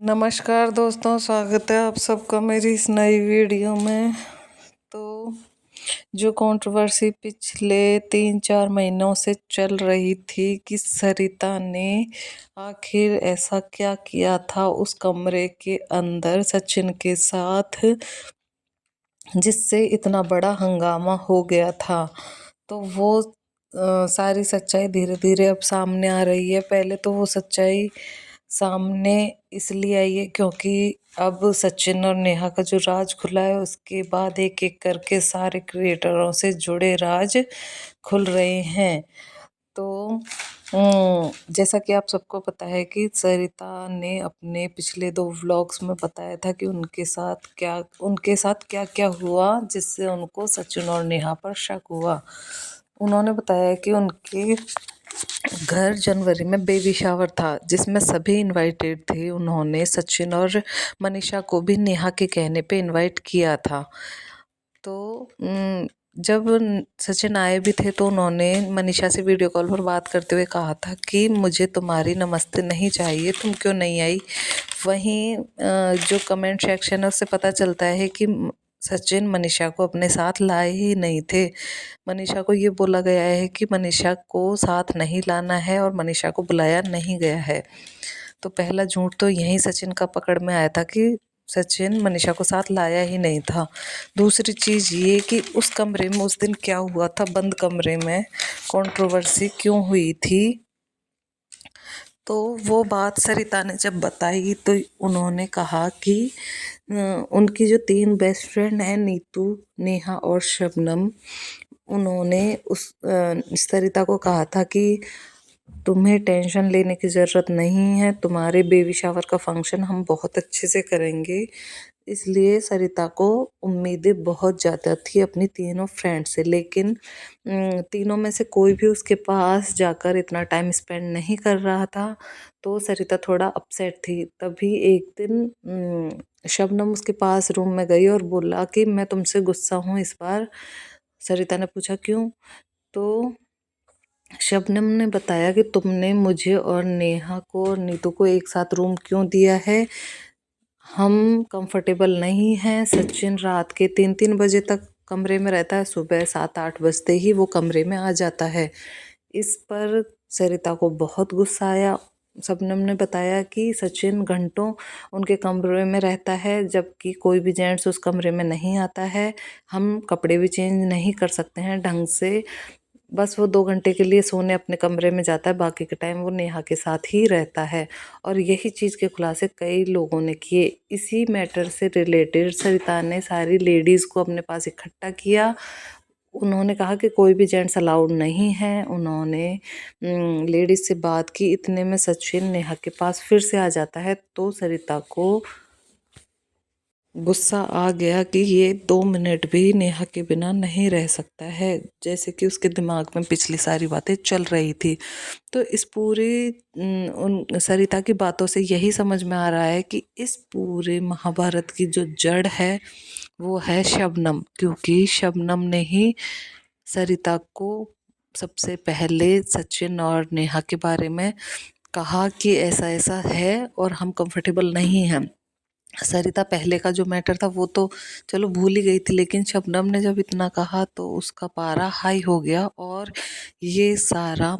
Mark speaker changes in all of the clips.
Speaker 1: नमस्कार दोस्तों, स्वागत है आप सबका मेरी इस नई वीडियो में। तो जो कंट्रोवर्सी पिछले 3-4 महीनों से चल रही थी कि सरिता ने आखिर ऐसा क्या किया था उस कमरे के अंदर सचिन के साथ जिससे इतना बड़ा हंगामा हो गया था। तो वो सारी सच्चाई धीरे धीरे अब सामने आ रही है। पहले तो वो सच्चाई सामने इसलिए आई है क्योंकि अब सचिन और नेहा का जो राज खुला है, उसके बाद एक एक करके सारे क्रिएटरों से जुड़े राज खुल रहे हैं। तो जैसा कि आप सबको पता है कि सरिता ने अपने पिछले 2 व्लॉग्स में बताया था कि उनके साथ क्या क्या हुआ जिससे उनको सचिन और नेहा पर शक हुआ। उन्होंने बताया कि उनके घर जनवरी में बेबी शावर था जिसमें सभी इनवाइटेड थे। उन्होंने सचिन और मनीषा को भी नेहा के कहने पे इनवाइट किया था। तो जब सचिन आए भी थे तो उन्होंने मनीषा से वीडियो कॉल पर बात करते हुए कहा था कि मुझे तुम्हारी नमस्ते नहीं चाहिए, तुम क्यों नहीं आई। वहीं जो कमेंट सेक्शन है उससे पता चलता है कि सचिन मनीषा को अपने साथ लाए ही नहीं थे। मनीषा को ये बोला गया है कि मनीषा को साथ नहीं लाना है और मनीषा को बुलाया नहीं गया है। तो पहला झूठ तो यहीं सचिन का पकड़ में आया था कि सचिन मनीषा को साथ लाया ही नहीं था। दूसरी चीज़ ये कि उस कमरे में उस दिन क्या हुआ था, बंद कमरे में कंट्रोवर्सी क्यों हुई थी। तो वो बात सरिता ने जब बताई तो उन्होंने कहा कि उनकी जो 3 बेस्ट फ्रेंड हैं, नीतू, नेहा और शबनम, उन्होंने उस सरिता को कहा था कि तुम्हें टेंशन लेने की ज़रूरत नहीं है, तुम्हारे बेबी शावर का फंक्शन हम बहुत अच्छे से करेंगे। इसलिए सरिता को उम्मीदें बहुत ज़्यादा थी अपनी तीनों फ्रेंड से, लेकिन तीनों में से कोई भी उसके पास जाकर इतना टाइम स्पेंड नहीं कर रहा था। तो सरिता थोड़ा अपसेट थी। तभी एक दिन शबनम उसके पास रूम में गई और बोला कि मैं तुमसे गुस्सा हूँ इस बार। सरिता ने पूछा क्यों? तो शबनम ने बताया कि तुमने मुझे और नेहा को और नीतू को एक साथ रूम क्यों दिया है, हम कंफर्टेबल नहीं हैं। सचिन रात के 3-3 बजे तक कमरे में रहता है, सुबह 7-8 बजते ही वो कमरे में आ जाता है। इस पर सरिता को बहुत गुस्सा आया। शबनम ने बताया कि सचिन घंटों उनके कमरे में रहता है जबकि कोई भी जेंट्स उस कमरे में नहीं आता है। हम कपड़े भी चेंज नहीं कर सकते हैं ढंग से, बस वो 2 घंटे के लिए सोने अपने कमरे में जाता है, बाकी के टाइम वो नेहा के साथ ही रहता है। और यही चीज़ के खुलासे कई लोगों ने किए। इसी मैटर से रिलेटेड सरिता ने सारी लेडीज़ को अपने पास इकट्ठा किया। उन्होंने कहा कि कोई भी जेंट्स अलाउड नहीं है। उन्होंने लेडीज़ से बात की। इतने में सचिन नेहा के पास फिर से आ जाता है तो सरिता को गुस्सा आ गया कि ये 2 मिनट भी नेहा के बिना नहीं रह सकता है, जैसे कि उसके दिमाग में पिछली सारी बातें चल रही थी। तो इस पूरी उन सरिता की बातों से यही समझ में आ रहा है कि इस पूरे महाभारत की जो जड़ है वो है शबनम, क्योंकि शबनम ने ही सरिता को सबसे पहले सचिन और नेहा के बारे में कहा कि ऐसा ऐसा है और हम कंफर्टेबल नहीं हैं। सरिता पहले का जो मैटर था वो तो चलो भूल ही गई थी, लेकिन शबनम ने जब इतना कहा तो उसका पारा हाई हो गया और ये सारा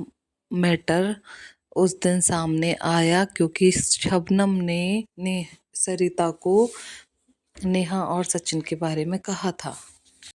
Speaker 1: मैटर उस दिन सामने आया क्योंकि शबनम ने सरिता को नेहा और सचिन के बारे में कहा था।